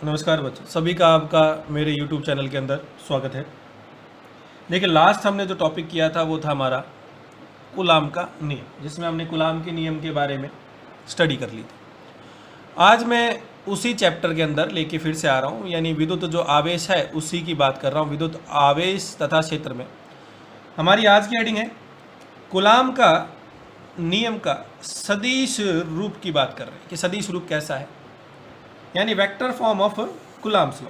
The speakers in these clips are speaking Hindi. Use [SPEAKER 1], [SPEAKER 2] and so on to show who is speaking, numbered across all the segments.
[SPEAKER 1] नमस्कार बच्चों, सभी का आपका मेरे YouTube चैनल के अंदर स्वागत है। देखिए, लास्ट हमने जो टॉपिक किया था वो था हमारा कूलाम का नियम, जिसमें हमने कूलाम के नियम के बारे में स्टडी कर ली थी। आज मैं उसी चैप्टर के अंदर लेके फिर से आ रहा हूँ, यानी विद्युत जो आवेश है उसी की बात कर रहा हूँ। विद्युत आवेश तथा क्षेत्र में हमारी आज की हेडिंग है कूलाम का नियम का सदिश रूप की बात कर रहे हैं कि सदिश रूप कैसा है, यानी vector form of coulombs law.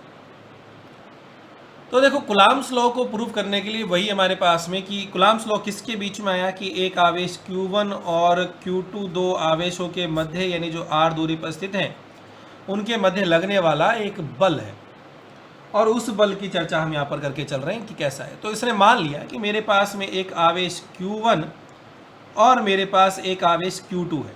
[SPEAKER 1] तो देखो, कूलाम्स लॉ को प्रूव करने के लिए वही हमारे पास में कि कूलाम्स लॉ किसके बीच में आया कि एक आवेश Q1 और Q2 दो आवेशों के मध्य यानी जो r दूरी पर स्थित हैं उनके मध्य लगने वाला एक बल है, और उस बल की चर्चा हम यहाँ पर करके चल रहे हैं कि कैसा है। तो इसने मान लिया कि मेरे पास में एक आवेश Q1 और मेरे पास एक आवेश Q2 है,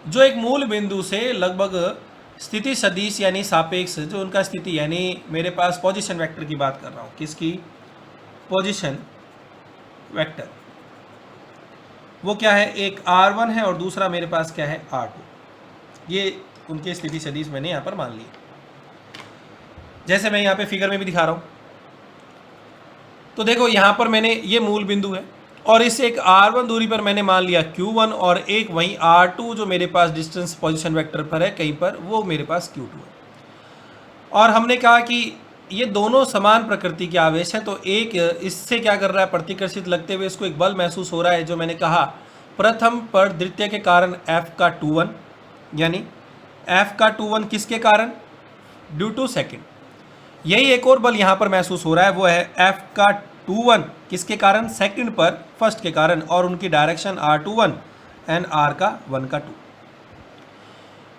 [SPEAKER 1] जो एक मूल बिंदु से लगभग स्थिति सदिश यानी सापेक्ष जो उनका स्थिति यानी मेरे पास पोजीशन वेक्टर की बात कर रहा हूँ, किसकी? Position vector. वो क्या है? एक r1 है और दूसरा मेरे पास क्या है? r2। ये उनके स्थिति सदिश मैंने यहाँ पर मान लिए, जैसे मैं यहाँ पे फिगर में भी दिखा रहा हूँ। तो देखो, यहाँ पर मैंने ये मूल बिंदु है और इस एक r1 दूरी पर मैंने मान लिया Q1 और एक वहीं r2 जो मेरे पास डिस्टेंस पोजीशन वेक्टर पर है कहीं पर, वो मेरे पास Q2 है। और हमने कहा कि ये दोनों समान प्रकृति के आवेश हैं, तो एक इससे क्या कर रहा है? प्रतिकर्षित लगते हुए इसको एक बल महसूस हो रहा है, जो मैंने कहा प्रथम पर द्वितीय के कारण F का 2-1, यानी F का 2-1 किसके कारण? Due to second. यही एक और बल यहाँ पर महसूस हो रहा है, वो है F का 2-1 किसके कारण? सेकंड पर फर्स्ट के कारण, और उनकी डायरेक्शन r21 एंड r का 1 का 2।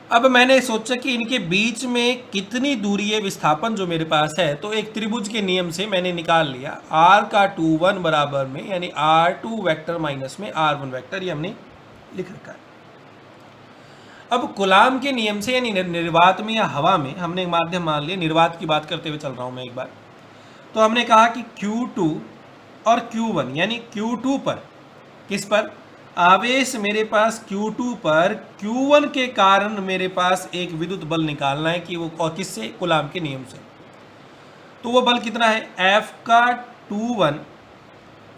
[SPEAKER 1] अब मैंने सोचा कि इनके बीच में कितनी दूरी है विस्थापन जो मेरे पास है, तो एक त्रिभुज के नियम से मैंने निकाल लिया r का 2-1 बराबर में यानी r2 वेक्टर माइनस में r1 वेक्टर, ये हमने लिख रखा है। अब कूलाम के नियम से यानी निर्वात में या हवा में हमने एक माध्यम मान लिया, निर्वात की बात करते हुए चल रहा हूं मैं एक बार। तो हमने कहा कि Q2 और Q1 यानी Q2 पर किस पर? आवेश मेरे पास Q2 पर Q1 के कारण मेरे पास एक विद्युत बल निकालना है कि वो, और किससे? कूलाम के नियम से। तो वो बल कितना है? F का 2-1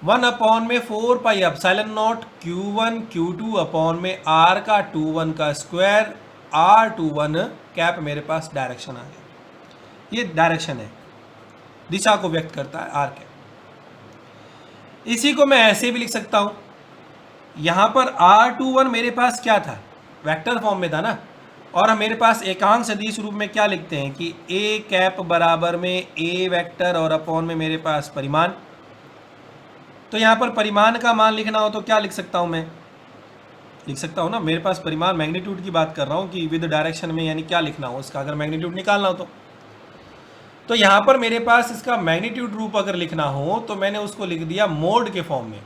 [SPEAKER 1] 1/4 pi epsilon not Q1 Q2 upon में R का 2-1 का स्क्वायर R21 कैप मेरे पास डायरेक्शन आ गया। ये डायरेक्शन है, दिशा को व्यक्त करता है r कैप। इसी को मैं ऐसे भी लिख सकता हूं, यहां पर R21 मेरे पास क्या था? वेक्टर फॉर्म में था ना, और हम मेरे पास एकांक सदिश रूप में क्या लिखते हैं कि a कैप बराबर में a वेक्टर और अपॉन में मेरे पास परिमाण। तो यहां पर परिमाण का मान लिखना हो तो क्या लिख सकता हूं? मैं लिख सकता हूं ना, मेरे पास परिमाण मैग्नीट्यूड की बात कर रहा हूं कि विद डायरेक्शन में, यानी क्या लिखना हो इसका, अगर मैग्नीट्यूड निकालना हो तो यहाँ पर मेरे पास इसका मैग्नीट्यूड रूप अगर लिखना हो तो मैंने उसको लिख दिया मोड के फॉर्म में,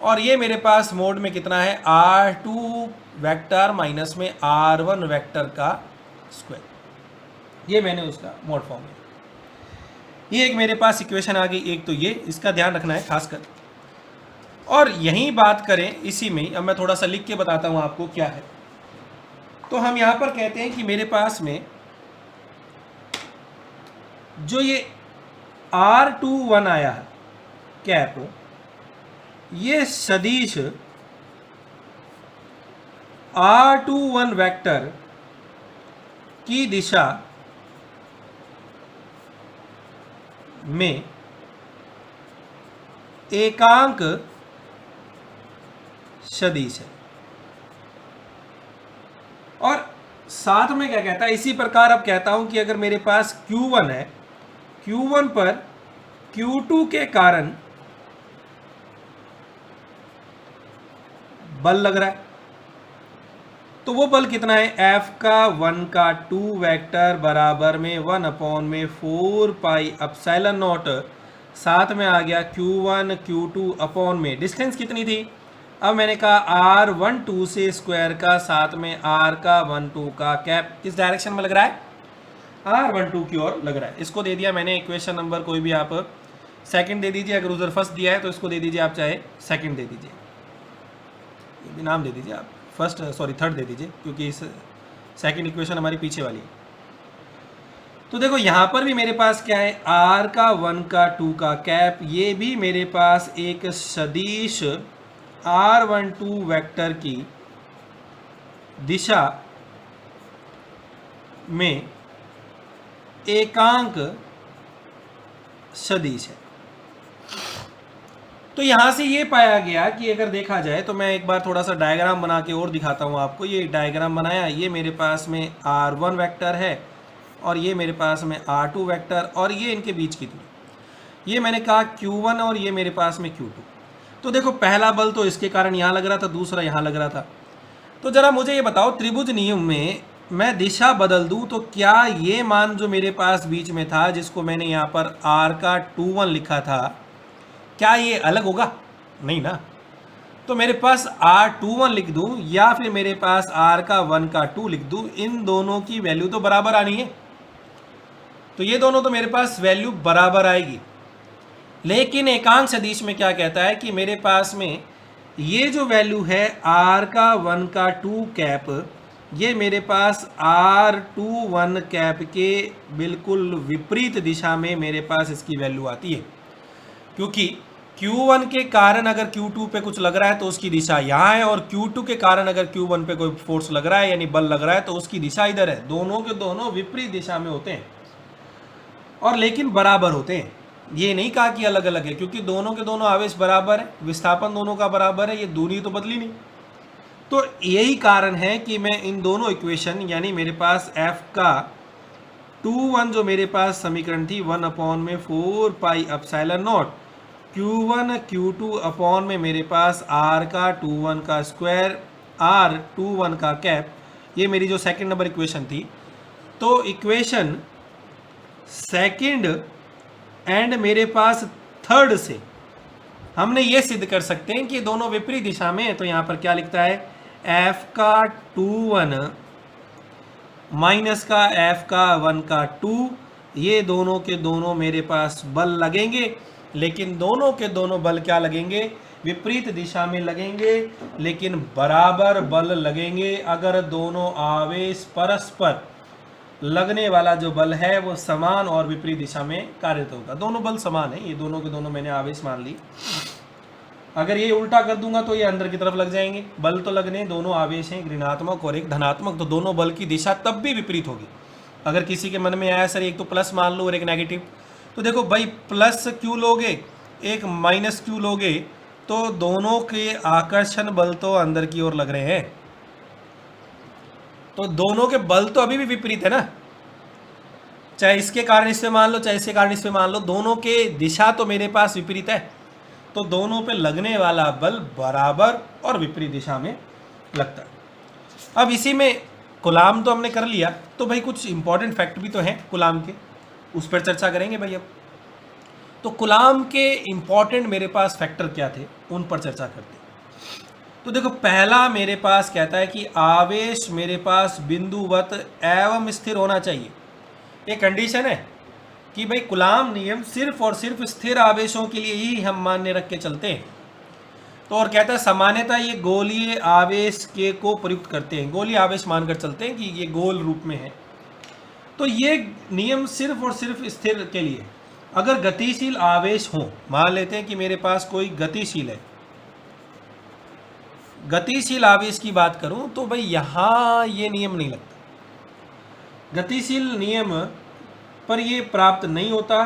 [SPEAKER 1] और ये मेरे पास मोड में कितना है? r2 वेक्टर माइनस में r1 वेक्टर का स्क्वायर। ये मैंने उसका मोड फॉर्म में, ये एक मेरे पास इक्वेशन आ गई एक, तो ये इसका ध्यान रखना है खासकर। और यही बात करें इसी में, अब मैं थोड़ा सा लिख के बताता हूँ आपको क्या है। तो हम यहाँ पर कहते हैं कि मेरे पास में जो ये R21 आया है कैप, ये सदिश R21 वेक्टर की दिशा में एकांक सदिश है। और साथ में क्या कहता है? इसी प्रकार अब कहता हूं कि अगर मेरे पास Q1 है, Q1 पर Q2 के कारण बल लग रहा है, तो वो बल कितना है? F का 1 का 2 वेक्टर बराबर में 1/4 पाई एप्सिलॉन नॉट, साथ में आ गया Q1 Q2 अपॉन में डिस्टेंस कितनी थी? अब मैंने कहा R12 से स्क्वायर का, साथ में R का 1-2 का कैप किस डायरेक्शन में लग रहा है? R12 की ओर लग रहा है। इसको दे दिया मैंने इक्वेशन नंबर, कोई भी आप सेकंड दे दीजिए, अगर उधर फर्स्ट दिया है तो इसको दे दीजिए आप, चाहे सेकंड दे दीजिए, नाम दे दीजिए आप, थर्ड दे दीजिए, क्योंकि इस सेकंड इक्वेशन हमारी पीछे वाली है। तो देखो यहाँ पर भी मेरे पास क्या है, r का 1 का 2 का कैप, ये भी मेरे पास एक सदिश r12 वेक्टर की दिशा में एकांक सदिश है। तो यहां से ये पाया गया कि अगर देखा जाए तो मैं एक बार थोड़ा सा डायग्राम बना के और दिखाता हूं आपको। ये डायग्राम बनाया, ये मेरे पास में r1 वेक्टर है और ये मेरे पास में r2 वेक्टर और ये इनके बीच की दूरी, ये मैंने कहा q1 और ये मेरे पास में q2। तो देखो पहला बल तो इसके कारण यहाँ लग रहा था, दूसरा यहाँ लग रहा था। तो जरा मुझे ये बताओ, त्रिभुज नियम में मैं दिशा बदल दूं तो क्या ये मान जो मेरे पास बीच में था, जिसको मैंने यहाँ पर r का 21 लिखा था, क्या ये अलग होगा? नहीं ना। तो मेरे पास r21 लिख दूं या फिर मेरे पास r का 1 का 2 लिख दूं, इन दोनों की वैल्यू तो बराबर आनी है। तो ये दोनों तो मेरे पास वैल्यू बराबर आएगी। लेकिन एकांक सदिश में क्या कहता है कि मेरे पास में ये जो वैल्यू है r का 1 का 2 कैप, ये मेरे पास r21 कैप के बिल्कुल विपरीत दिशा में मेरे पास इसकी वैल्यू आती है। क्योंकि Q1 के कारण अगर Q2 पे कुछ लग रहा है तो उसकी दिशा यहाँ है, और Q2 के कारण अगर Q1 पे कोई फोर्स लग रहा है यानी बल लग रहा है तो उसकी दिशा इधर है। दोनों के दोनों विपरीत दिशा में होते हैं और लेकिन बराबर होते हैं। ये नहीं कहा कि अलग अलग है, क्योंकि दोनों के दोनों आवेश बराबर है, विस्थापन दोनों का बराबर है, ये दूरी तो बदली नहीं। तो यही कारण है कि मैं इन दोनों इक्वेशन यानी मेरे पास f का 2-1 जो मेरे पास समीकरण थी 1/4 pi epsilon not Q1 Q2 upon में मेरे पास r का 2-1 का स्क्वायर r21 का कैप, ये मेरी जो सेकंड नंबर इक्वेशन थी। तो इक्वेशन सेकंड एंड मेरे पास थर्ड से हमने ये सिद्ध कर सकते हैं कि दोनों विपरीत दिशा में है। तो यहाँ पर क्या लिखता है, f का 2-1 माइनस का f का 1 का 2, ये दोनों के दोनों मेरे पास बल लगेंगे, लेकिन दोनों के दोनों बल क्या लगेंगे, विपरीत दिशा में लगेंगे, लेकिन बराबर बल लगेंगे अगर दोनों आवेश परस्पर लगने वाला जो बल है वो समान और विपरीत दिशा में कार्यरत होगा। दोनों बल समान है, ये दोनों के दोनों मैंने आवेश मान ली। अगर ये उल्टा कर दूंगा तो ये अंदर की तरफ लग जाएंगे। बल तो लगने, दोनों आवेश हैं, एक ऋणात्मक और एक धनात्मक, तो दोनों बल की दिशा तब भी विपरीत होगी। अगर किसी के मन में आया सर एक तो प्लस मान लो और एक नेगेटिव, तो देखो भाई प्लस क्यू लोगे एक माइनस क्यू लोगे तो दोनों के आकर्षण बल तो अंदर की ओर लग रहे हैं, तो दोनों के बल तो अभी भी विपरीत है ना। चाहे इसके कारण इस पे मान लो, चाहे इसके कारण इस पे मान लो, दोनों के दिशा तो मेरे पास विपरीत है, तो दोनों पे लगने वाला बल बराबर और विपरीत दिशा में लगता है। अब इसी में कूलाम तो हमने कर लिया, तो भाई कुछ इंपॉर्टेंट फैक्ट भी तो हैं कूलाम के, उस पर चर्चा करेंगे भाई। अब तो कूलाम के इंपॉर्टेंट मेरे पास फैक्टर क्या थे, उन पर चर्चा करते हैं। तो देखो पहला मेरे पास कहता है कि आवेश मेरे पास बिंदुवत एवं स्थिर होना चाहिए। ये कंडीशन है कि भाई कूलाम नियम सिर्फ और सिर्फ स्थिर आवेशों के लिए ही हम मान्य रख के चलते हैं। तो और कहता है सामान्यतः ये गोलीय आवेश के को प्रयुक्त करते हैं, गोलीय आवेश मानकर चलते हैं कि ये गोल रूप में है। तो ये नियम सिर्फ और सिर्फ स्थिर के लिए। अगर गतिशील आवेश हो, मान लेते हैं कि मेरे पास कोई गतिशील है, गतिशील आवेश की बात करूं तो भाई यहाँ ये नियम नहीं लगता। गतिशील नियम पर ये प्राप्त नहीं होता,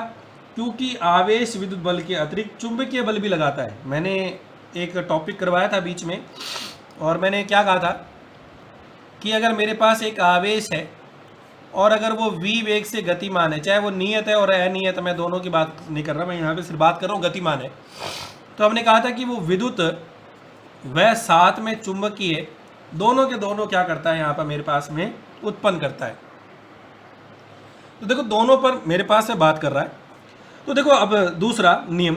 [SPEAKER 1] क्योंकि आवेश विद्युत बल के अतिरिक्त चुंबकीय बल भी लगाता है। मैंने एक टॉपिक करवाया था बीच में, और मैंने क्या कहा था कि अगर मेरे पास एक आवेश है और अगर वो v वेग से गतिमान है, चाहे वो नियत है और अनियत, मैं दोनों की बात नहीं कर रहा, मैं यहाँ पे सिर्फ बात कर रहा हूँ गतिमान है, तो हमने कहा था कि वो विद्युत वह साथ में चुंबकीय दोनों के दोनों क्या करता है, यहाँ पर मेरे पास में उत्पन्न करता है। तो देखो दोनों पर मेरे पास से बात कर रहा है। तो देखो अब दूसरा नियम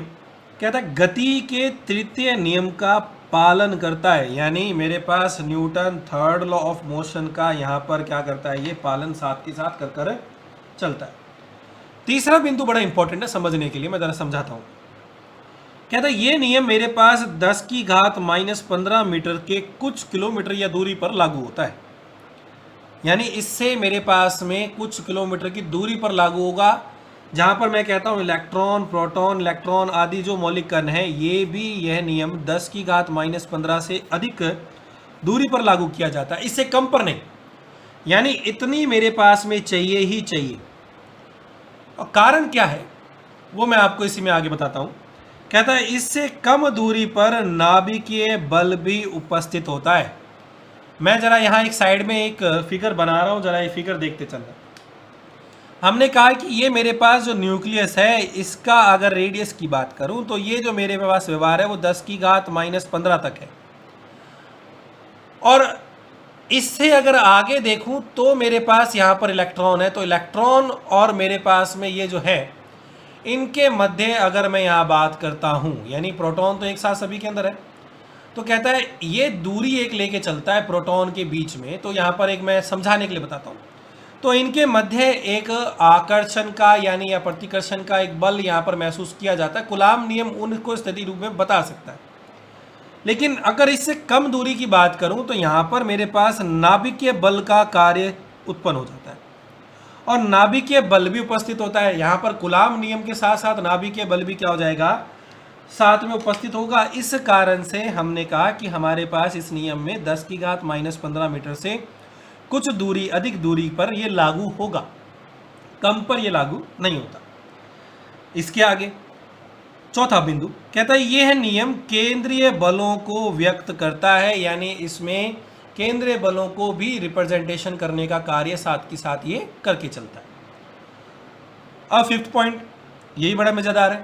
[SPEAKER 1] कहता है गति के तृतीय नियम का पालन करता है, यानी मेरे पास Newton third law of motion का यहाँ पर क्या करता है, ये पालन साथ के साथ कर कर चलता है। तीसरा बिंदु बड़ा इंपॉर्टेंट है समझने के लिए, मैं जरा समझाता हूँ। कहता है ये नियम मेरे पास 10 की घात -15 मीटर के कुछ किलोमीटर या दूरी पर लागू होता है। यानी इससे मेरे पास में कुछ किलोमीटर की दूरी पर लागू होगा, जहाँ पर मैं कहता हूँ इलेक्ट्रॉन, प्रोटॉन, इलेक्ट्रॉन आदि जो मौलिक कण है, ये भी यह नियम 10⁻⁻15 से अधिक दूरी पर लागू किया जाता है, इससे कम पर नहीं। यानी इतनी मेरे पास में चाहिए ही चाहिए। और कारण क्या है वो मैं आपको इसी में आगे बताता हूँ। कहता है इससे कम दूरी पर नाभिकीय बल भी उपस्थित होता है। मैं जरा यहाँ एक साइड में एक फिगर बना रहा हूँ, जरा ये फिगर देखते चलना। हमने कहा कि ये मेरे पास जो न्यूक्लियस है, इसका अगर रेडियस की बात करूं तो ये जो मेरे पास व्यवहार है वो 10⁻⁻15 तक है। और इससे अगर आगे देखूं तो मेरे पास यहाँ पर इलेक्ट्रॉन है, तो इलेक्ट्रॉन और मेरे पास में ये जो है, इनके मध्य अगर मैं यहाँ बात करता हूँ, यानी प्रोटॉन तो एक साथ सभी के अंदर है, तो कहता है ये दूरी एक लेके चलता है प्रोटॉन के बीच में। तो यहाँ पर एक मैं समझाने के लिए बताता हूँ। तो इनके मध्य एक आकर्षण का यानी या प्रतिकर्षण का एक बल यहाँ पर महसूस किया जाता है। कूलाम नियम उनको स्थिति रूप में बता सकता है। लेकिन अगर इससे कम दूरी की बात करूं तो यहाँ पर मेरे पास नाभिकीय बल का कार्य उत्पन्न हो जाता है, और नाभिकीय बल भी उपस्थित होता है। यहाँ पर कूलाम नियम के साथ साथ नाभिकीय बल भी क्या हो जाएगा, साथ में उपस्थित होगा। इस कारण से हमने कहा कि हमारे पास इस नियम में 10⁻⁻15 मीटर से कुछ दूरी, अधिक दूरी पर यह लागू होगा, कम पर यह लागू नहीं होता। इसके आगे चौथा बिंदु कहता है यह नियम केंद्रीय बलों को व्यक्त करता है, यानी इसमें केंद्रीय बलों को भी रिप्रेजेंटेशन करने का कार्य साथ के साथ ये करके चलता है। अब फिफ्थ पॉइंट, यही बड़ा मजेदार है।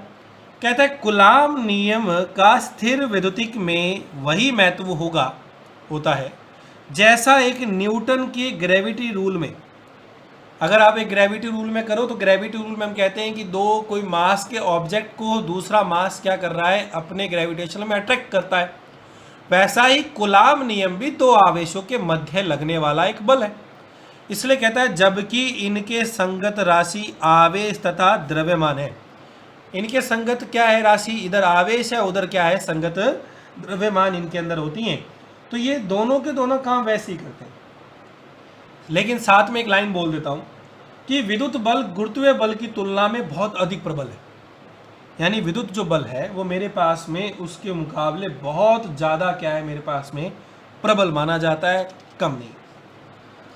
[SPEAKER 1] कहता है कूलाम नियम का स्थिर विद्युतिक में वही महत्व होता है जैसा एक न्यूटन के ग्रेविटी रूल में। अगर आप एक ग्रेविटी रूल में करो तो ग्रेविटी रूल में हम कहते हैं कि दो कोई मास के ऑब्जेक्ट को दूसरा मास क्या कर रहा है, अपने ग्रेविटेशन में अट्रैक्ट करता है। वैसा ही कूलाम नियम भी दो आवेशों के मध्य लगने वाला एक बल है। इसलिए कहता है जबकि इनके संगत राशि आवेश तथा द्रव्यमान है। इनके संगत क्या है राशि, इधर आवेश है, उधर क्या है संगत द्रव्यमान इनके अंदर होती हैं। तो ये दोनों के दोनों काम वैसे ही करते हैं। लेकिन साथ में एक लाइन बोल देता हूं कि विद्युत बल गुरुत्वीय बल की तुलना में बहुत अधिक प्रबल है। यानी विद्युत जो बल है वो मेरे पास में उसके मुकाबले बहुत ज़्यादा क्या है, मेरे पास में प्रबल माना जाता है, कम नहीं।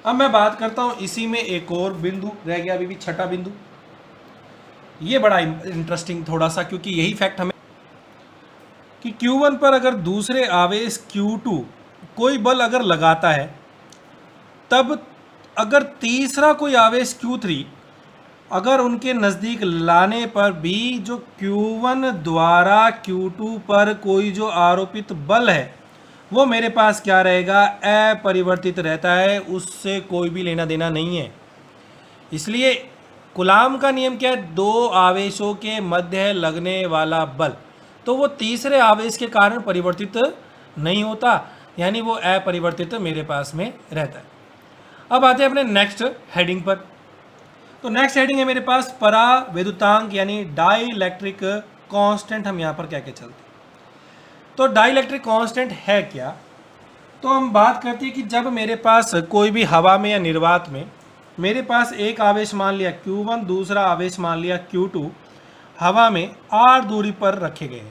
[SPEAKER 1] अब मैं बात करता हूं इसी में एक और बिंदु रह गया, अभी भी छठा बिंदु। ये बड़ा इंटरेस्टिंग थोड़ा सा, क्योंकि यही फैक्ट हमें कि Q1 पर अगर दूसरे आवेश Q2 कोई बल अगर लगाता है, तब अगर तीसरा कोई आवेश Q3 अगर उनके नज़दीक लाने पर भी जो Q1 द्वारा Q2 पर कोई जो आरोपित बल है वो मेरे पास क्या रहेगा, अपरिवर्तित रहता है, उससे कोई भी लेना देना नहीं है। इसलिए कूलाम का नियम क्या है, दो आवेशों के मध्य लगने वाला बल, तो वो तीसरे आवेश के कारण परिवर्तित नहीं होता, यानी वो अपरिवर्तित मेरे पास में रहता है। अब आते हैं अपने नेक्स्ट हेडिंग पर। तो नेक्स्ट हेडिंग है मेरे पास परावैद्युतांक यानी डाइलेक्ट्रिक कांस्टेंट। हम यहाँ पर क्या क्या चलते हैं, तो डाइलेक्ट्रिक कांस्टेंट है क्या, तो हम बात करते हैं कि जब मेरे पास कोई भी हवा में या निर्वात में मेरे पास एक आवेश मान लिया Q1, दूसरा आवेश मान लिया Q2, हवा में r दूरी पर रखे गए,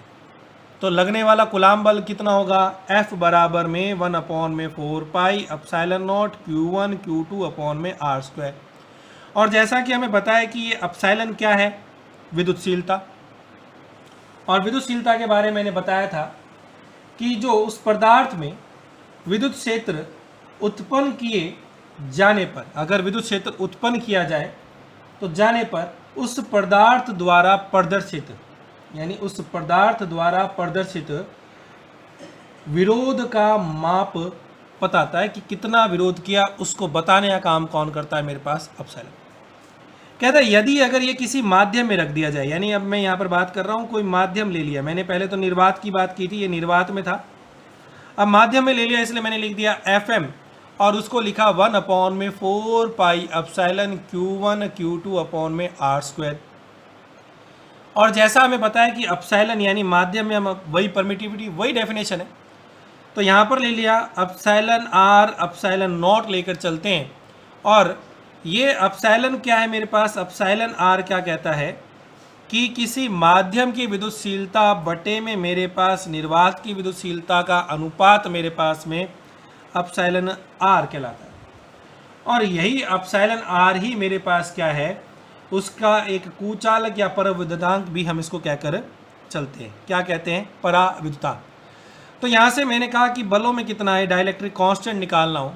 [SPEAKER 1] तो लगने वाला कूलाम बल कितना होगा, F बराबर में 1/4 pi epsilon not Q1 Q2 r²। और जैसा कि हमें बताया कि ये एप्सिलॉन क्या है, विद्युतशीलता। और विद्युतशीलता के बारे में मैंने बताया था कि जो उस पदार्थ में विद्युत क्षेत्र उत्पन्न किए जाने पर, अगर विद्युत क्षेत्र उत्पन्न किया जाए तो जाने पर उस पदार्थ द्वारा प्रदर्शित, यानी उस पदार्थ द्वारा प्रदर्शित विरोध का माप बताता है कि कितना विरोध किया, उसको बताने का काम कौन करता है, मेरे पास एप्सिलॉन। कहता है यदि अगर ये किसी माध्यम में रख दिया जाए, यानी अब मैं यहाँ पर बात कर रहा हूँ कोई माध्यम ले लिया, मैंने पहले तो निर्वात की बात की थी, ये निर्वात में था, अब माध्यम में ले लिया, इसलिए मैंने लिख दिया FM और उसको लिखा 1/4 pi epsilon Q1 Q2 r²। और जैसा हमें बताया कि एप्सिलॉन यानी माध्यम में हम वही परमिटिविटी, वही डेफिनेशन है, तो यहाँ पर ले लिया एप्सिलॉन r एप्सिलॉन नॉट लेकर चलते हैं, और ये अपसाइलन क्या है मेरे पास, अपसाइलन आर क्या कहता है कि किसी माध्यम की विद्युतशीलता बटे में मेरे पास निर्वात की विद्युतशीलता का अनुपात मेरे पास में अपसाइलन आर कहलाता है। और यही अपसाइलन आर ही मेरे पास क्या है, उसका एक कुचालक या पराविद्युतांक भी हम इसको कहकर चलते हैं। क्या कहते हैं, पराविद्युतांक। तो यहाँ से मैंने कहा कि बलों में कितना है, डाइलेक्ट्रिक कांस्टेंट निकालना हो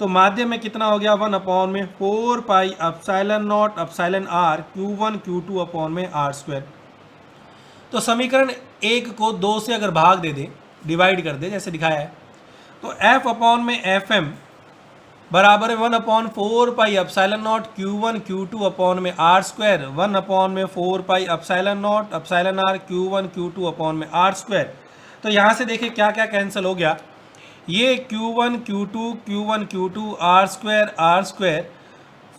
[SPEAKER 1] तो माध्यम में कितना हो गया, 1/4 pi epsilon not epsilon r Q1 Q2 upon में आर स्क्वायर। तो समीकरण 1 को 2 से अगर भाग दे दे, डिवाइड कर दे जैसे दिखाया है, तो F अपॉन में FM बराबर है 1/4 pi epsilon not Q1 Q2 upon में r square, 1/4 pi epsilon not epsilon r Q1 Q2 upon में आर स्क्वायर। तो यहाँ से देखिए क्या क्या कैंसिल हो गया, ये Q1 Q2 r square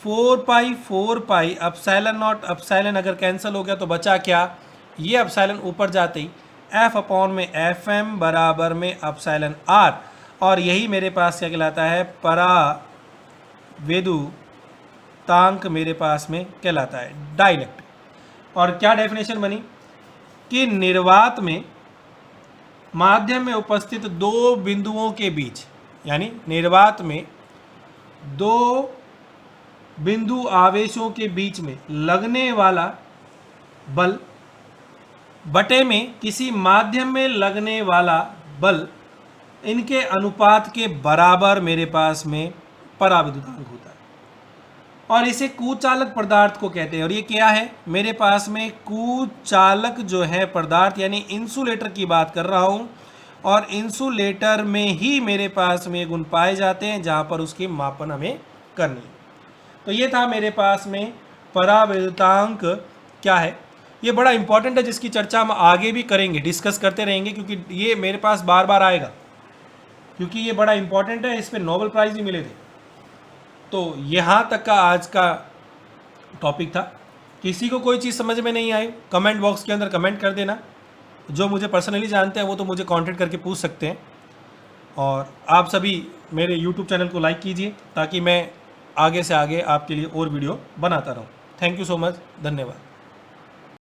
[SPEAKER 1] 4 pi epsilon not epsilon अगर कैंसिल हो गया तो बचा क्या, ये अपसाइलन ऊपर जाते ही F अपॉन में FM बराबर में अपसाइलन R, और यही मेरे पास क्या कहलाता है, पराविद्युतांक मेरे पास में कहलाता है, डाइलेक्ट्रिक। और क्या डेफिनेशन बनी कि निर्वात में माध्यम में उपस्थित दो बिंदुओं के बीच, यानी निर्वात में दो बिंदु आवेशों के बीच में लगने वाला बल बटे में किसी माध्यम में लगने वाला बल, इनके अनुपात के बराबर मेरे पास में पराविद्युतांक होता है। और इसे कुचालक पदार्थ को कहते हैं। और ये क्या है, मेरे पास में कुचालक जो है पदार्थ, यानी इंसुलेटर की बात कर रहा हूँ, और इंसुलेटर में ही मेरे पास में गुण पाए जाते हैं जहाँ पर उसकी मापन हमें करनी है। तो ये था मेरे पास में पराविद्युतांक क्या है। ये बड़ा इंपॉर्टेंट है, जिसकी चर्चा हम आगे भी करेंगे, डिस्कस करते रहेंगे, क्योंकि ये मेरे पास बार बार आएगा, क्योंकि ये बड़ा इंपॉर्टेंट है, इस पर नोबेल प्राइज़ भी मिले थे। तो यहाँ तक का आज का टॉपिक था। किसी को कोई चीज़ समझ में नहीं आई, कमेंट बॉक्स के अंदर कमेंट कर देना। जो मुझे पर्सनली जानते हैं वो तो मुझे कांटेक्ट करके पूछ सकते हैं। और आप सभी मेरे यूट्यूब चैनल को लाइक कीजिए ताकि मैं आगे से आगे आपके लिए और वीडियो बनाता रहूँ। थैंक यू सो मच, धन्यवाद।